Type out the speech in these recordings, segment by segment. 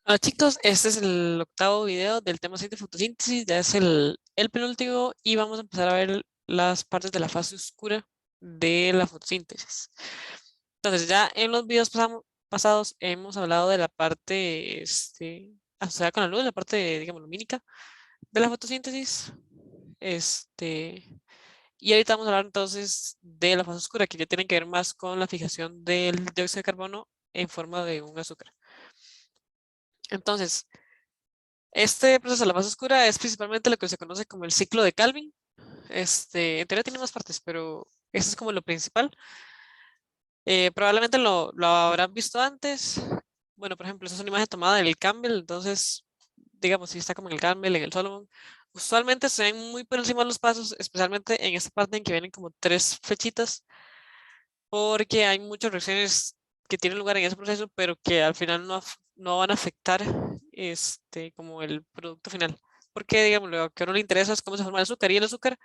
Hola chicos, este es el octavo video del tema 6 de fotosíntesis, ya es el penúltimo y vamos a empezar a ver las partes de la fase oscura de la fotosíntesis. Entonces ya en los videos pasados hemos hablado de la parte asociada con la luz, la parte, digamos, lumínica de la fotosíntesis. Y ahorita vamos a hablar entonces de la fase oscura, que ya tiene que ver más con la fijación del dióxido de carbono en forma de un azúcar. Entonces, este proceso de la fase oscura es principalmente lo que se conoce como el ciclo de Calvin. En teoría tiene más partes, pero eso es como lo principal. Probablemente lo habrán visto antes. Bueno, por ejemplo, esa es una imagen tomada del Campbell, entonces, digamos, si está como en el Campbell, en el Solomon. Usualmente se ven muy por encima de los pasos, especialmente en esta parte en que vienen como tres flechitas, porque hay muchas reacciones que tienen lugar en ese proceso, pero que al final no van a afectar como el producto final. Porque, digamos, lo que a uno le interesa es cómo se forma el azúcar, y el azúcar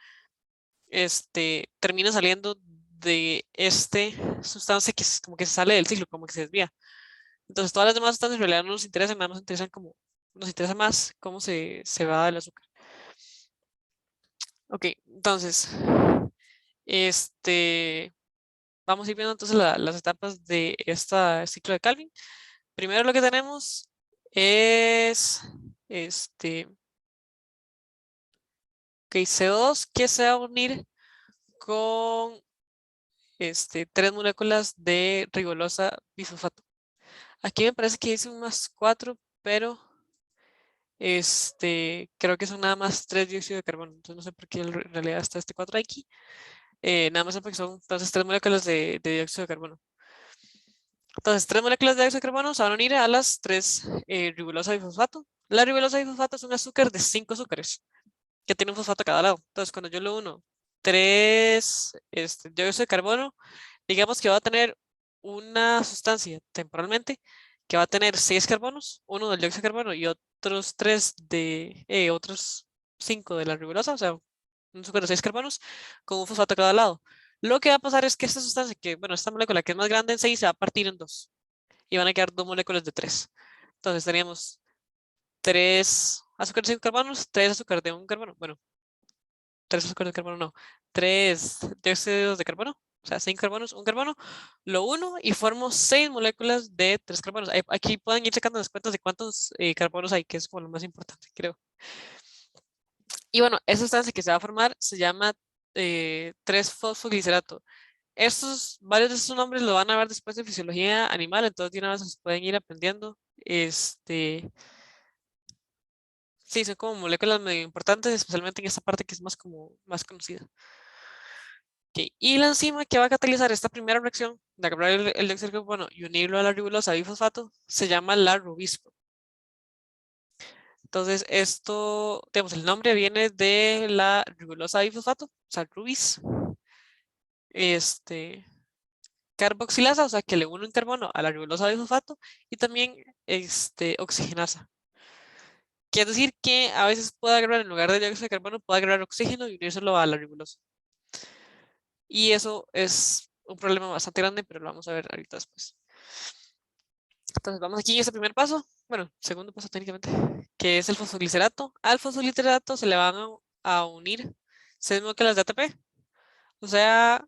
termina saliendo de sustancia que es como que se sale del ciclo, como que se desvía. Entonces, todas las demás sustancias en realidad no nos interesan, nada más nos interesa más cómo se va el azúcar. Ok, entonces, este, vamos a ir viendo entonces las etapas de este ciclo de Calvin. Primero lo que tenemos es CO2 que se va a unir con tres moléculas de rigolosa bifosfato. Aquí me parece que dice un más 4, pero creo que son nada más 3 dióxido de carbono. Entonces no sé por qué en realidad está este 4 aquí. Nada más porque son entonces 3 moléculas de dióxido de carbono. Entonces, 3 moléculas de dióxido de carbono se van a unir a las 3 ribulosa bifosfato. La ribulosa bifosfato es un azúcar de 5 azúcares que tiene un fosfato a cada lado. Entonces, cuando yo lo uno 3 dióxido de carbono, digamos que va a tener una sustancia temporalmente que va a tener 6 carbonos, uno del dióxido de carbono y otros 3 otros 5 de la ribulosa, o sea, un azúcar de 6 carbonos con un fosfato a cada lado. Lo que va a pasar es que esta sustancia, esta molécula que es más grande en 6 se va a partir en 2 y van a quedar 2 moléculas de 3. Entonces teníamos 3 azúcares de 5 carbonos, 3 azúcares de un carbono, bueno, 3 azúcares de carbono no, 3 dióxidos de carbono, o sea, 5 carbonos, un carbono, lo uno y formo 6 moléculas de 3 carbonos. Aquí pueden ir checando las cuentas de cuántos carbonos hay, que es como lo más importante, creo. Y bueno, esa sustancia que se va a formar se llama 3-fosfoglicerato. Varios de estos nombres lo van a ver después de fisiología animal, entonces de una vez se pueden ir aprendiendo. Sí, son como moléculas medio importantes, especialmente en esta parte que es más conocida. Ok, y la enzima que va a catalizar esta primera reacción de agarrar el dióxido de carbono y unirlo a la ribosa bifosfato se llama la rubisco. Entonces, digamos, el nombre viene de la ribosa bifosfato, o sea, rubis. Este, carboxilasa, o sea, que le une un carbono a la ribosa bifosfato, y también oxigenasa. Quiere decir que a veces puede agarrar, en lugar de dióxido de carbono, puede agarrar oxígeno y unírselo a la ribosa. Y eso es un problema bastante grande, pero lo vamos a ver ahorita después. Entonces vamos aquí a ese primer paso, bueno, segundo paso técnicamente, que es el fosfoglicerato. Al fosfoglicerato se le van a unir 6 moléculas de ATP. O sea,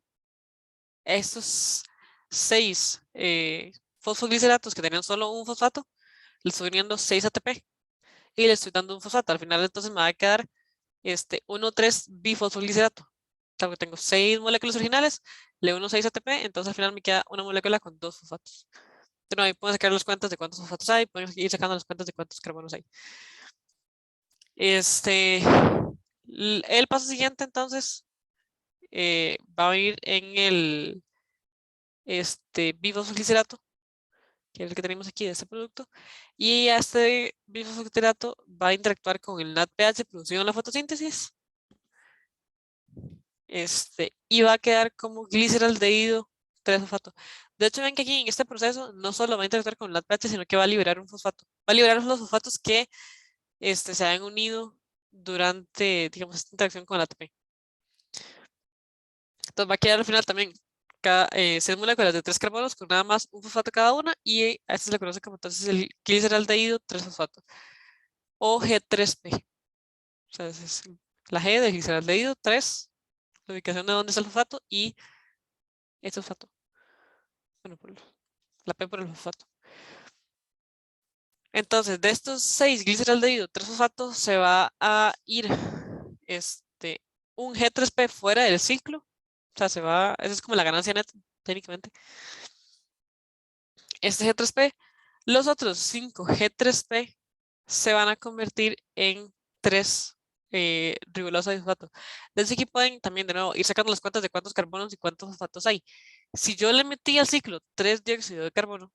estos 6 fosfogliceratos que tenían solo un fosfato, le estoy uniendo 6 ATP y le estoy dando un fosfato. Al final entonces me va a quedar 1,3 bifosfoglicerato. Claro que tengo 6 moléculas originales, le uno 6 ATP, entonces al final me queda una molécula con 2 fosfatos. Entonces, ahí pueden sacar las cuentas de cuántos fosfatos hay, pueden ir sacando las cuentas de cuántos carbonos hay. El paso siguiente entonces va a ir en el bifosfoglicerato, que es el que tenemos aquí de este producto, y este bifosfoglicerato va a interactuar con el NADPH producido en la fotosíntesis, y va a quedar como gliceraldehído 3-fosfato. De hecho, ven que aquí en este proceso no solo va a interactuar con el NADPH, sino que va a liberar un fosfato. Va a liberar los fosfatos que se han unido durante, digamos, esta interacción con el ATP. Entonces va a quedar al final también 6 moléculas de 3 carbonos con nada más un fosfato cada una y a este se le conoce como entonces el gliceraldehído 3-fosfato o G3P. O sea, esa es la G de gliceraldehído 3, la ubicación de dónde está el fosfato y este fosfato. Bueno, la P por el fosfato. Entonces, de estos 6 gliceraldehído 3-fosfato se va a ir un G3P fuera del ciclo. O sea, esa es como la ganancia neta, técnicamente. Este G3P, los otros 5 G3P se van a convertir en 3 ribolosa de fosfato. Desde aquí pueden también de nuevo ir sacando las cuentas de cuántos carbonos y cuántos fosfatos hay. Si yo le metí al ciclo 3 dióxido de carbono,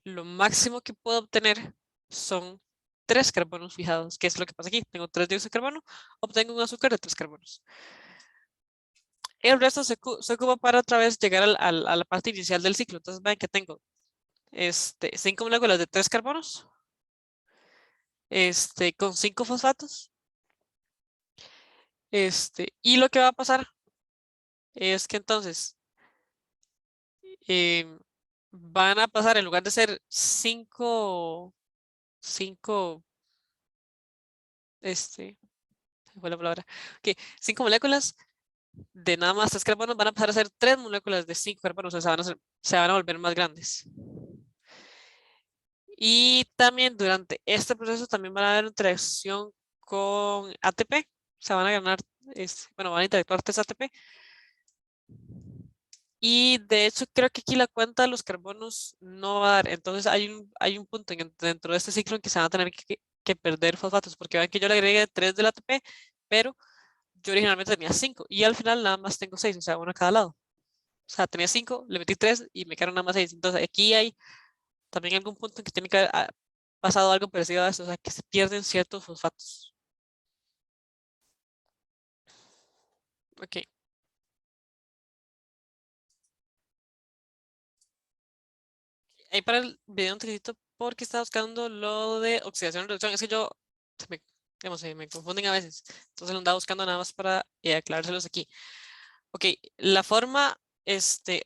lo máximo que puedo obtener son 3 carbonos fijados, que es lo que pasa aquí. Tengo 3 dióxido de carbono, obtengo un azúcar de 3 carbonos. El resto se ocupa para otra vez llegar a la parte inicial del ciclo. Entonces ven que tengo 5 moléculas de 3 carbonos, con 5 fosfatos. Y lo que va a pasar es que entonces van a pasar, en lugar de ser 5, fue la palabra, ok, 5 moléculas de nada más 3 carbonos, van a pasar a ser 3 moléculas de 5 carbonos, o sea, se van a volver más grandes. Y también durante este proceso también van a haber interacción con ATP, o sea, van a ganar, bueno, van a interactuar 3 ATP. Y de hecho creo que aquí la cuenta de los carbonos no va a dar. Entonces hay un punto dentro de este ciclo en que se van a tener que perder fosfatos. Porque ven que yo le agregué 3 del ATP, pero yo originalmente tenía 5. Y al final nada más tengo 6, o sea, uno a cada lado. O sea, tenía 5, le metí 3 y me quedaron nada más 6. Entonces aquí hay también algún punto en que tiene que haber pasado algo parecido a eso. O sea, que se pierden ciertos fosfatos. Ok. Ahí para el video un tricito porque estaba buscando lo de oxidación y reducción. Es que yo, digamos, se me confunden a veces. Entonces lo andaba buscando nada más para aclarárselos aquí. Ok, la forma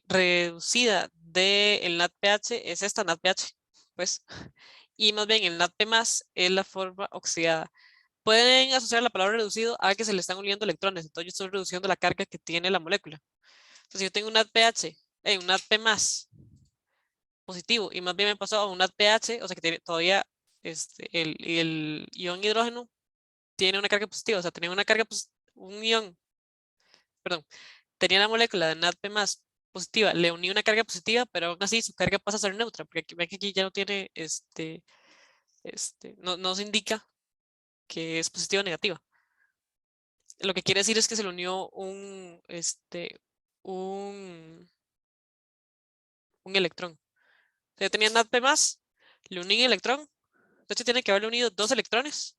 reducida del NADPH es esta NADPH, pues. Y más bien el NADP más es la forma oxidada. Pueden asociar la palabra reducido a que se le están uniendo electrones. Entonces yo estoy reduciendo la carga que tiene la molécula. Entonces yo tengo un NADPH, un NADP más positivo y más bien me pasó a un NADPH, o sea que tiene todavía el ion hidrógeno tiene una carga positiva, o sea, tenía una carga, un ion, perdón, tenía la molécula de NADP más positiva, le uní una carga positiva, pero aún así su carga pasa a ser neutra, porque aquí, ven que aquí ya no tiene, no se indica que es positiva o negativa. Lo que quiere decir es que se le unió un, un electrón. O sea, yo tenía NADP más, le uní un electrón, de hecho tiene que haberle unido 2 electrones,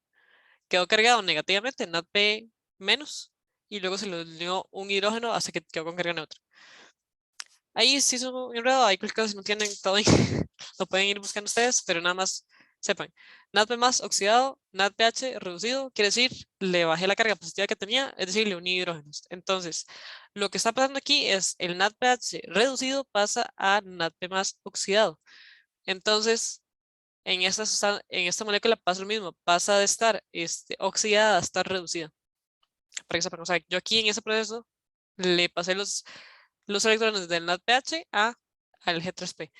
quedó cargado negativamente, NADP menos, y luego se le unió un hidrógeno hasta que quedó con carga neutra. Ahí sí es un enredo, hay cualquier cosa si no tienen todo ahí, lo pueden ir buscando ustedes, pero nada más sepan. NADP más oxidado, NADPH reducido, quiere decir, le bajé la carga positiva que tenía, es decir, le uní hidrógenos. Entonces, lo que está pasando aquí es el NADPH reducido pasa a NADP más oxidado. Entonces, en esta molécula pasa lo mismo, pasa de estar oxidada a estar reducida. Para que sepan, o sea, yo aquí en ese proceso le pasé los electrones del NADPH al G3P.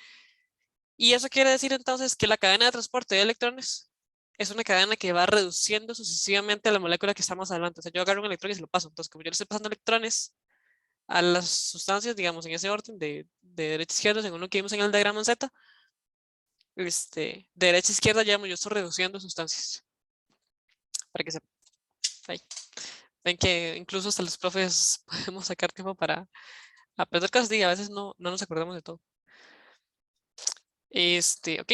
Y eso quiere decir entonces que la cadena de transporte de electrones es una cadena que va reduciendo sucesivamente a la molécula que está más adelante. O sea, yo agarro un electrón y se lo paso. Entonces, como yo le estoy pasando electrones a las sustancias, digamos, en ese orden de derecha a izquierda, según lo que vimos en el diagrama en Z, de derecha a izquierda ya yo estoy reduciendo sustancias. Para que sepan. Ahí. Ven que incluso hasta los profes podemos sacar tiempo para aprender cosas y a veces no nos acordamos de todo. Ok.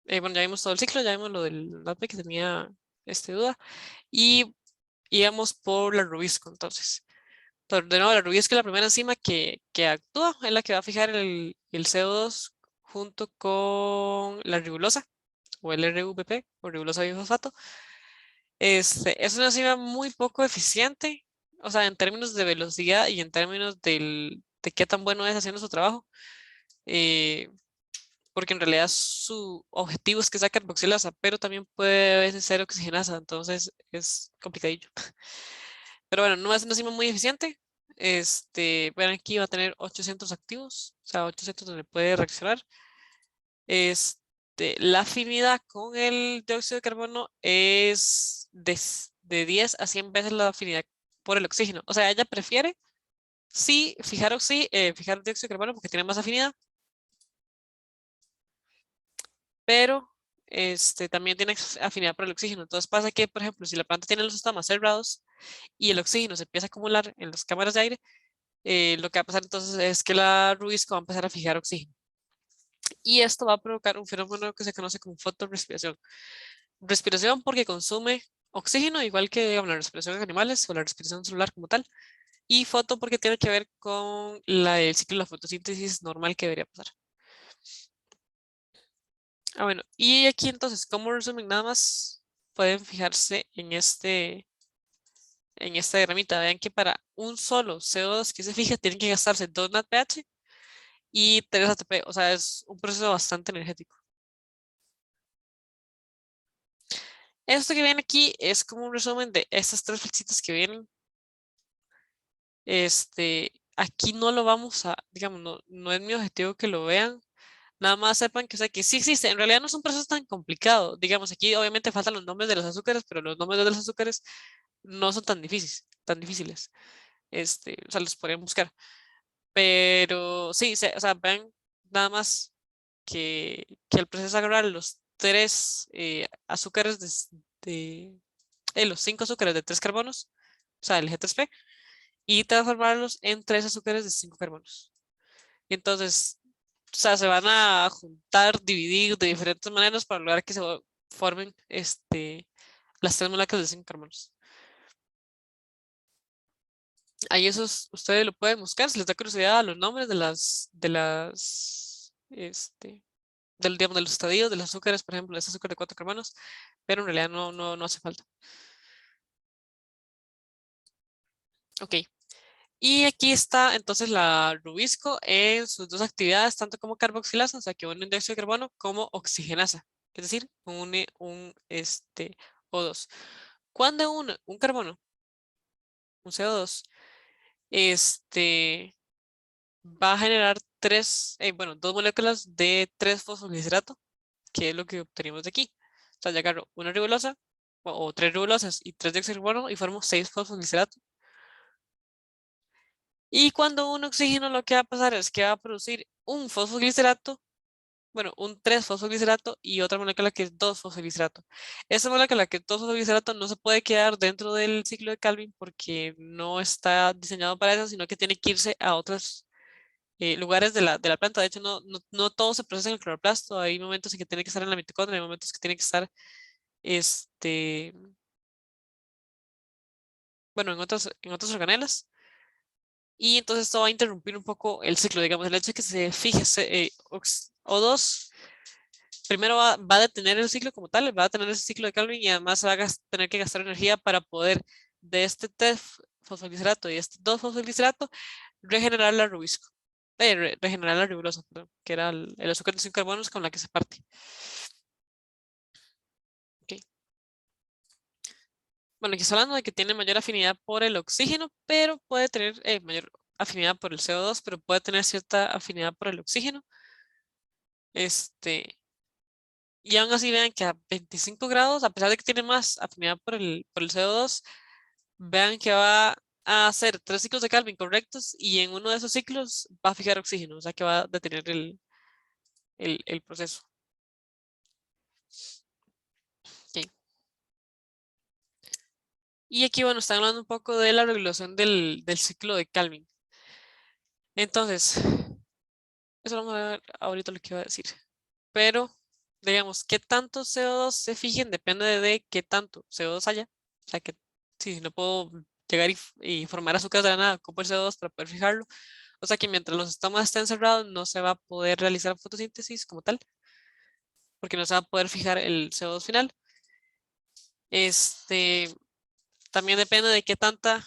Bueno, ya vimos todo el ciclo, ya vimos lo del NADP que tenía duda. Y íbamos por la rubisco, entonces. De nuevo, la rubisco es la primera enzima que actúa, es la que va a fijar el CO2 junto con la ribulosa, o el RVP, o ribulosa bifosfato. Es una enzima muy poco eficiente, o sea, en términos de velocidad y en términos qué tan bueno es haciendo su trabajo. Porque en realidad su objetivo es que sea carboxilasa, pero también puede a veces ser oxigenasa, entonces es complicadillo. Pero bueno, no es una enzima muy eficiente. Vean aquí va a tener 800 activos, o sea, 800 donde puede reaccionar. La afinidad con el dióxido de carbono es de 10 a 100 veces la afinidad por el oxígeno. O sea, ella prefiere sí fijar dióxido de carbono porque tiene más afinidad, pero también tiene afinidad por el oxígeno. Entonces pasa que, por ejemplo, si la planta tiene los estomas cerrados y el oxígeno se empieza a acumular en las cámaras de aire, lo que va a pasar entonces es que la rubisco va a empezar a fijar oxígeno. Y esto va a provocar un fenómeno que se conoce como fotorrespiración. Respiración porque consume oxígeno, igual que digamos, la respiración en animales o la respiración celular como tal. Y foto porque tiene que ver con el ciclo de la fotosíntesis normal que debería pasar. Bueno, y aquí entonces, como resumen, nada más pueden fijarse en esta diagramita. Vean que para un solo CO2 que se fija, tienen que gastarse 2 NADPH y 3 ATP. O sea, es un proceso bastante energético. Esto que viene aquí es como un resumen de estas tres flechitas que vienen. Aquí no lo vamos a, digamos, no es mi objetivo que lo vean. Nada más sepan que, o sea, que sí existe. En realidad no es un proceso tan complicado. Digamos, aquí obviamente faltan los nombres de los azúcares, pero los nombres de los azúcares no son tan difíciles, tan difíciles. O sea, los podrían buscar. Pero sí, o sea, vean nada más que el proceso es agarrar los tres azúcares los 5 azúcares de 3 carbonos, o sea, el G3P, y transformarlos en 3 azúcares de 5 carbonos. Entonces, o sea, se van a juntar, dividir de diferentes maneras para lograr que se formen las 3 moléculas de 5 carbonos. Ahí esos ustedes lo pueden buscar si les da curiosidad los nombres digamos, de los estadios de los azúcares, por ejemplo, este azúcar de 4 carbonos, pero en realidad no hace falta. Ok. Y aquí está entonces la rubisco en sus dos actividades, tanto como carboxilasa, o sea que une un dióxido de carbono, como oxigenasa, es decir, une un O2. Cuando une un carbono, un CO2, va a generar bueno, 2 moléculas de 3-fosfoglicerato, que es lo que obtenemos de aquí. O sea, ya agarro una ribolosa o 3 ribulosas y 3 dióxido de carbono y formo 6-fosfoglicerato. Y cuando un oxígeno lo que va a pasar es que va a producir un fosfoglicerato, bueno, un 3-fosfoglicerato y otra molécula que es 2-fosfoglicerato. Esta molécula que es 2-fosfoglicerato no se puede quedar dentro del ciclo de Calvin porque no está diseñado para eso, sino que tiene que irse a otros lugares de la planta. De hecho, no todo se procesa en el cloroplasto. Hay momentos en que tiene que estar en la mitocondria, hay momentos que tiene que estar, bueno, en otras organelas. Y entonces esto va a interrumpir un poco el ciclo, digamos, el hecho de que se fije O2, primero va a detener el ciclo como tal, va a detener ese ciclo de Calvin y además va a tener que gastar energía para poder de este 3-fosfoglicerato y este 2-fosfoglicerato regenerar la rubisco, regenerar la ribulosa, perdón, que era el azúcar de 5 carbonos con la que se parte. Ok. Bueno, aquí está hablando de que tiene mayor afinidad por el oxígeno, pero puede tener mayor afinidad por el CO2, pero puede tener cierta afinidad por el oxígeno. Este, y aún así vean que a 25 grados, a pesar de que tiene más afinidad por el CO2, vean que va a hacer 3 ciclos de Calvin correctos y en uno de esos ciclos va a fijar oxígeno, o sea que va a detener el proceso. Ok. Y aquí, bueno, están hablando un poco de la regulación del ciclo de Calvin. Entonces, eso vamos a ver ahorita lo que iba a decir. Pero, digamos, qué tanto CO2 se fijen depende de qué tanto CO2 haya. O sea que si no puedo llegar y formar azúcar de la nada, ocupo el CO2 para poder fijarlo. O sea que mientras los estomas estén cerrados no se va a poder realizar fotosíntesis como tal, porque no se va a poder fijar el CO2 final. Este, también depende de qué tanta,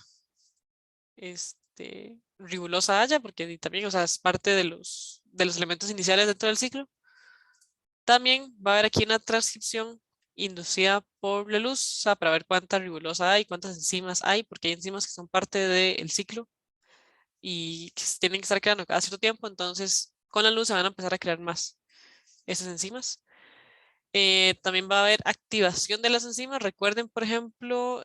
este, ribulosa haya, porque también, o sea, es parte de los elementos iniciales dentro del ciclo. También va a haber aquí una transcripción inducida por la luz, o sea, para ver cuánta ribulosa hay, cuántas enzimas hay, porque hay enzimas que son parte del ciclo y que se tienen que estar creando cada cierto tiempo, entonces con la luz se van a empezar a crear más esas enzimas. También va a haber activación de las enzimas. Recuerden, por ejemplo,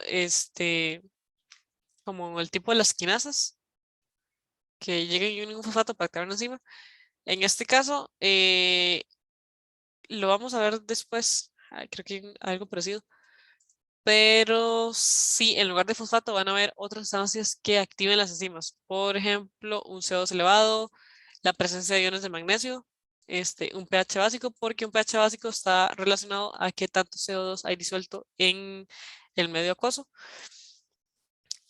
como el tipo de las quinasas, que lleguen y unen un fosfato para activar una enzima. En este caso, lo vamos a ver después, creo que hay algo parecido. Pero sí, en lugar de fosfato van a haber otras sustancias que activen las enzimas. Por ejemplo, un CO2 elevado, la presencia de iones de magnesio, un pH básico, porque un pH básico está relacionado a qué tanto CO2 hay disuelto en el medio acuoso.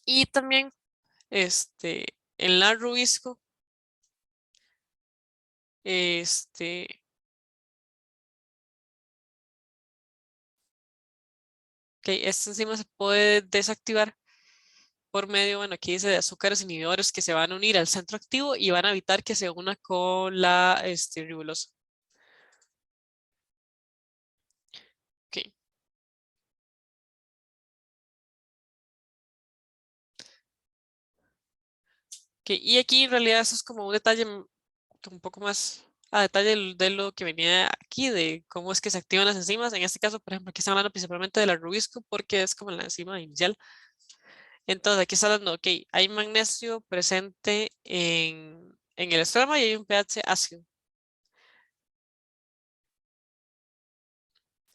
Y también en la Rubisco, este, esta enzima se puede desactivar por medio, bueno, aquí dice de azúcares inhibidores que se van a unir al centro activo y van a evitar que se una con la ribulosa. Ok. Ok, y aquí en realidad eso es como un detalle un poco más a detalle de lo que venía aquí, de cómo es que se activan las enzimas. En este caso, por ejemplo, aquí están hablando principalmente de la Rubisco porque es como la enzima inicial. Entonces, aquí está hablando, ok, hay magnesio presente en el esperma y hay un pH ácido.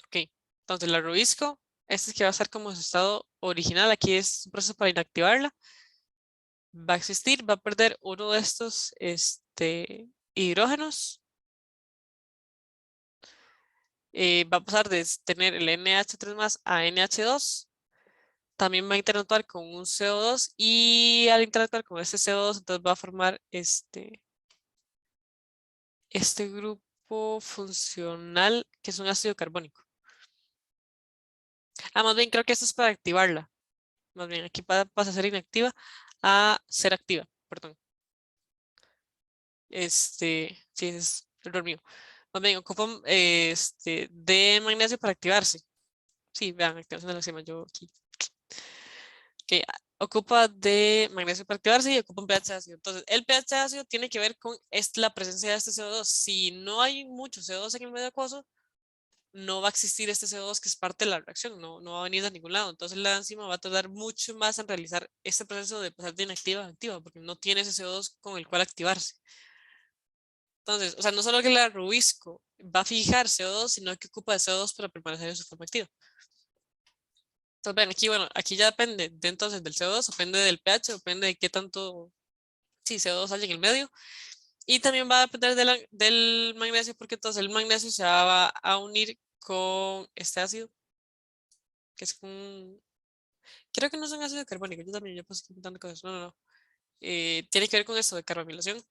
Ok, entonces la Rubisco, este es que va a estar como su estado original, aquí es un proceso para inactivarla. Va a existir, va a perder uno de estos hidrógenos. Va a pasar de tener el NH3 más a NH2. También va a interactuar con un CO2 y al interactuar con este CO2, entonces va a formar este grupo funcional que es un ácido carbónico. Más bien creo que esto es para activarla. Más bien aquí pasa a ser inactiva a ser activa, perdón. Sí, es error mío. Más bien ocupan de magnesio para activarse. Sí, vean, activación de la enzima, yo aquí. Que ocupa de magnesio para activarse y ocupa un pH ácido. Entonces, el pH ácido tiene que ver con la presencia de este CO2. Si no hay mucho CO2 en el medio acuoso, no va a existir este CO2 que es parte de la reacción, no va a venir de ningún lado. Entonces, la enzima va a tardar mucho más en realizar este proceso de pasar de inactiva a activa, porque no tiene ese CO2 con el cual activarse. Entonces, o sea, no solo que la Rubisco va a fijar CO2, sino que ocupa de CO2 para permanecer en su forma activa. Entonces, ven, aquí, bueno, aquí ya depende entonces del CO2, depende del pH, depende de qué tanto, sí, CO2 hay en el medio. Y también va a depender del magnesio, porque entonces el magnesio se va a unir con este ácido, que es un, creo que no es un ácido carbónico, yo también, yo pues intentando con eso, no. Tiene que ver con esto de carbamilación,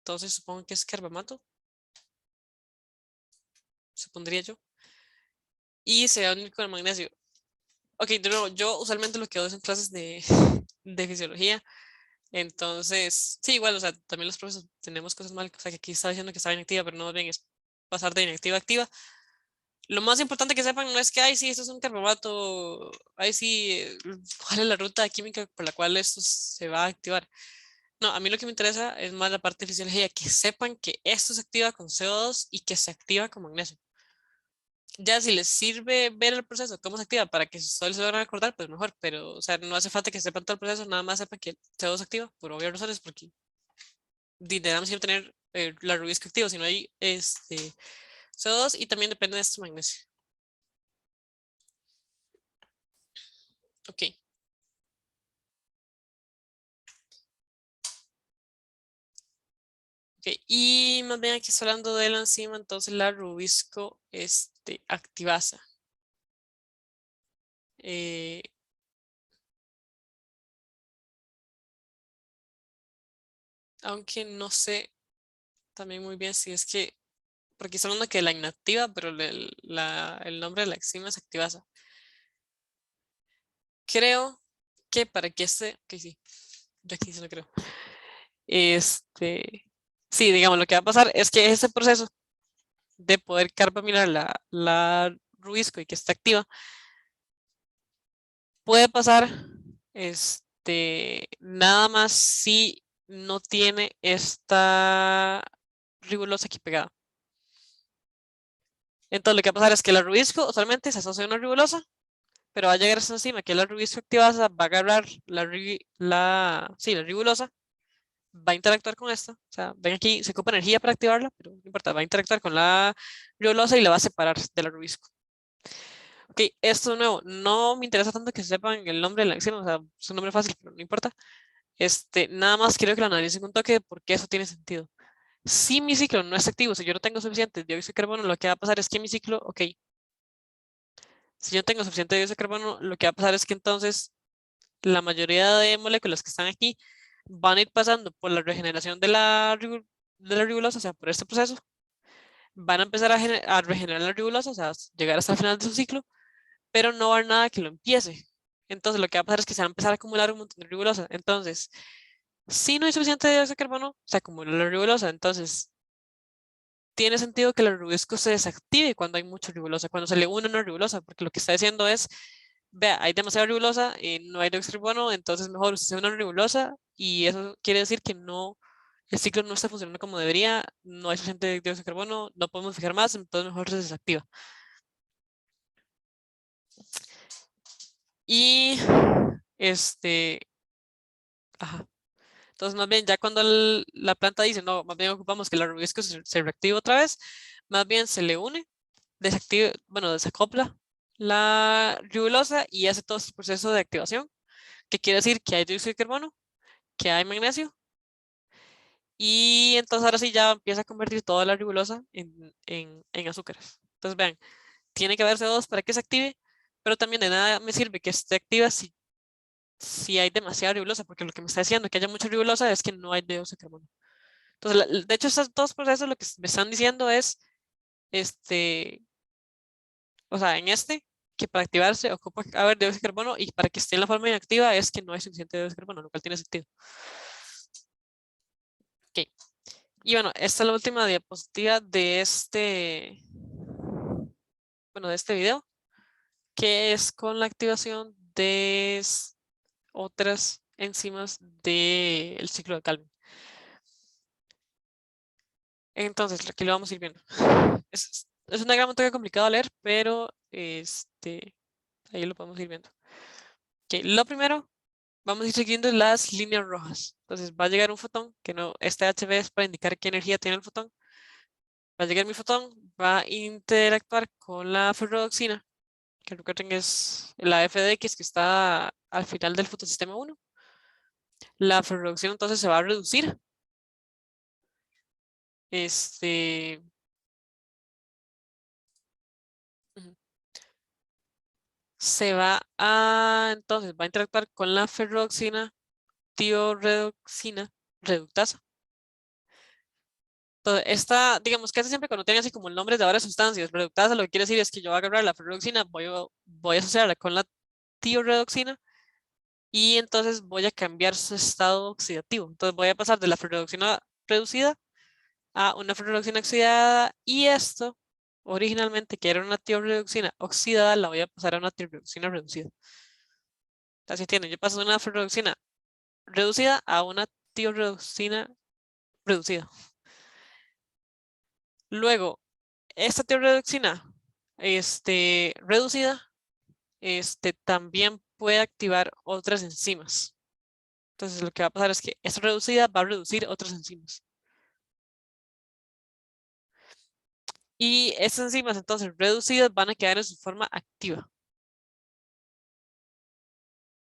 entonces supongo que es carbamato, supondría yo. Y se va a unir con el magnesio. Ok, de nuevo, yo usualmente lo que doy son clases de fisiología. Entonces, sí, igual, o sea, también los profesores tenemos cosas mal, o sea, que aquí está diciendo que está inactiva, pero no bien es pasar de inactiva a activa. Lo más importante que sepan no es que, ay, sí, esto es un carbonato, ay, sí, cuál es la ruta química por la cual esto se va a activar. No, a mí lo que me interesa es más la parte de fisiología, que sepan que esto se activa con CO2 y que se activa con magnesio. Ya si les sirve ver el proceso, cómo se activa, para que solo se van a acordar, pues mejor, pero, o sea, no hace falta que sepan todo el proceso, nada más sepan que CO2 se activa, por obvias razones, porque de nada me sirve tener la Rubisco activo, si no hay CO2 y también depende de este magnesio. Ok, ok, y más bien aquí está hablando de la enzima, entonces la Rubisco activasa. Eh, Aunque no sé también muy bien si es que, porque está hablando que de la inactiva, pero el nombre de la enzima es activasa. Creo que para que que sí. Yo aquí sí no creo. Sí, digamos, lo que va a pasar es que ese proceso de poder carbamilar la Rubisco y que está activa, puede pasar nada más si no tiene esta ribulosa aquí pegada. Entonces lo que va a pasar es que la Rubisco usualmente se asocia a una ribulosa, pero va a llegar esta enzima que es la Rubisco activasa, va a agarrar sí, la ribulosa, va a interactuar con esta, o sea, ven aquí, se ocupa energía para activarla, pero no importa, va a interactuar con la ribulosa y la va a separar de la Rubisco. Ok, esto de nuevo, no me interesa tanto que sepan el nombre de la enzima, o sea, es un nombre fácil, pero no importa. Nada más quiero que lo analicen un toque de por qué eso tiene sentido. Si mi ciclo no es activo, si yo no tengo suficiente dióxido de carbono, lo que va a pasar es que mi ciclo, ok, si yo tengo suficiente dióxido de carbono, lo que va a pasar es que entonces la mayoría de moléculas que están aquí van a ir pasando por la regeneración de la ribulosa, o sea, por este proceso, van a empezar a regenerar la ribulosa, o sea, llegar hasta el final de su ciclo, pero no va a haber nada que lo empiece. Entonces lo que va a pasar es que se va a empezar a acumular un montón de ribulosa. Entonces, si no hay suficiente dióxido de carbono, se acumula la ribulosa. Entonces, tiene sentido que la rubisco se desactive cuando hay mucha ribulosa, cuando se le une una ribulosa, porque lo que está diciendo es, vea, hay demasiada ribulosa y no hay dióxido de carbono, entonces mejor usted una ribulosa y eso quiere decir que no, el ciclo no está funcionando como debería, no hay suficiente dióxido de carbono, no podemos fijar más, entonces mejor se desactiva. Y ajá. Entonces, más bien, ya cuando la planta dice, no, más bien ocupamos que la rubisco se reactive otra vez, más bien se le une, bueno, desacopla la ribulosa y hace todo este proceso de activación, que quiere decir que hay dióxido de carbono, que hay magnesio, y entonces ahora sí ya empieza a convertir toda la ribulosa en azúcares. Entonces, vean, tiene que haber CO2 para que se active, pero también de nada me sirve que esté activa si hay demasiada ribulosa, porque lo que me está diciendo que haya mucha ribulosa es que no hay dióxido de carbono. Entonces, de hecho, estos dos procesos lo que me están diciendo es, este, o sea, que para activarse ocupa haber dióxido de carbono y para que esté en la forma inactiva es que no hay suficiente dióxido de carbono, lo cual tiene sentido. Ok. Y bueno, esta es la última diapositiva de bueno, de este video, que es con la activación de otras enzimas del ciclo de Calvin. Entonces, aquí lo vamos a ir viendo. Es un diagrama un toque complicado de leer, pero ahí lo podemos ir viendo. Ok, lo primero, vamos a ir siguiendo las líneas rojas. Entonces va a llegar un fotón, que no, este HB es para indicar qué energía tiene el fotón. Va a llegar mi fotón, va a interactuar con la ferrodoxina, que recuerden es la FDX que está al final del fotosistema 1. La ferrodoxina entonces se va a reducir. Este, entonces va a interactuar con la ferrodoxina, tioredoxina, reductasa. Entonces, digamos, casi siempre cuando tiene así como el nombre de varias sustancias, reductasa, lo que quiere decir es que yo voy a agarrar la ferrodoxina, voy a asociarla con la tioredoxina y entonces voy a cambiar su estado oxidativo. Entonces voy a pasar de la ferrodoxina reducida a una ferrodoxina oxidada y esto, originalmente que era una tioredoxina oxidada, la voy a pasar a una tioredoxina reducida. Así tienen, yo paso de una ferrodoxina reducida a una tioredoxina reducida. Luego, esta tioredoxina reducida también puede activar otras enzimas. Entonces, lo que va a pasar es que esta reducida va a reducir otras enzimas. Y estas enzimas, entonces, reducidas van a quedar en su forma activa.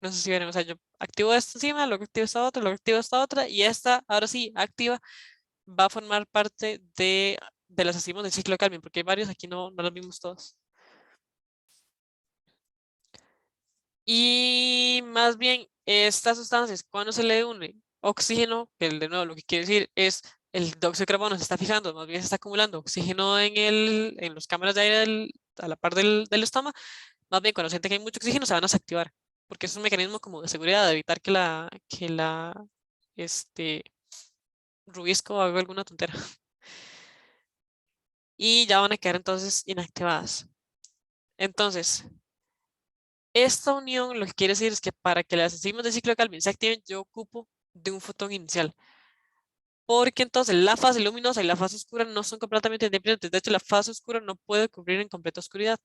No sé si ven, o sea, yo activo esta enzima, luego activo esta otra, luego activo esta otra, y esta, ahora sí, activa, va a formar parte de las enzimas del ciclo de Calvin, porque hay varios, aquí no los vimos todos. Y más bien, estas sustancias, cuando se le une oxígeno, que de nuevo lo que quiere decir es el dióxido de carbono se está fijando, más bien se está acumulando oxígeno en los cámaras de aire a la par del estómago, más bien cuando siente que hay mucho oxígeno se van a desactivar. porque es un mecanismo como de seguridad, de evitar que la este, Rubisco haga alguna tontera. Y ya van a quedar entonces inactivadas. Entonces, esta unión lo que quiere decir es que para que las enzimas de ciclo de Calvin se activen, yo ocupo de un fotón inicial. Porque entonces la fase luminosa y la fase oscura no son completamente independientes. De hecho, la fase oscura no puede ocurrir en completa oscuridad.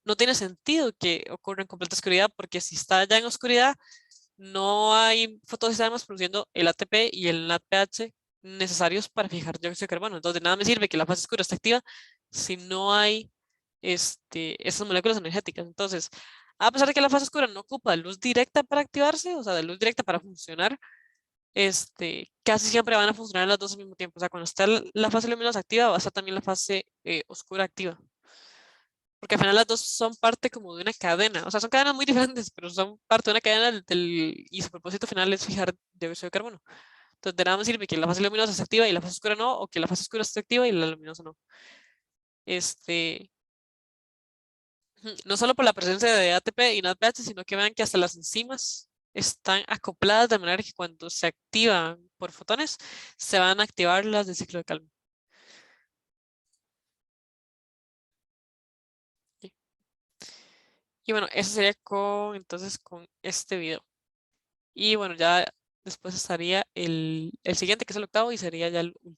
No tiene sentido que ocurra en completa oscuridad porque si está ya en oscuridad, no hay fotosistemas produciendo el ATP y el NADPH necesarios para fijar dióxido de carbono. Entonces, de nada me sirve que la fase oscura esté activa si no hay esas moléculas energéticas. Entonces, a pesar de que la fase oscura no ocupa luz directa para activarse, o sea, de luz directa para funcionar, casi siempre van a funcionar las dos al mismo tiempo. O sea, cuando está la fase luminosa activa, va a estar también la fase oscura activa. Porque al final las dos son parte como de una cadena. O sea, son cadenas muy diferentes, pero son parte de una cadena y su propósito final es fijar dióxido de carbono. Entonces, de nada me sirve que la fase luminosa esté activa y la fase oscura no, o que la fase oscura esté activa y la luminosa no. Este, no solo por la presencia de ATP y NADPH, sino que vean que hasta las enzimas están acopladas de manera que cuando se activan por fotones, se van a activar las del ciclo de Calvin. ¿Sí? Y bueno, eso sería entonces con este video. Y bueno, ya después estaría el siguiente, que es el octavo, y sería ya el último.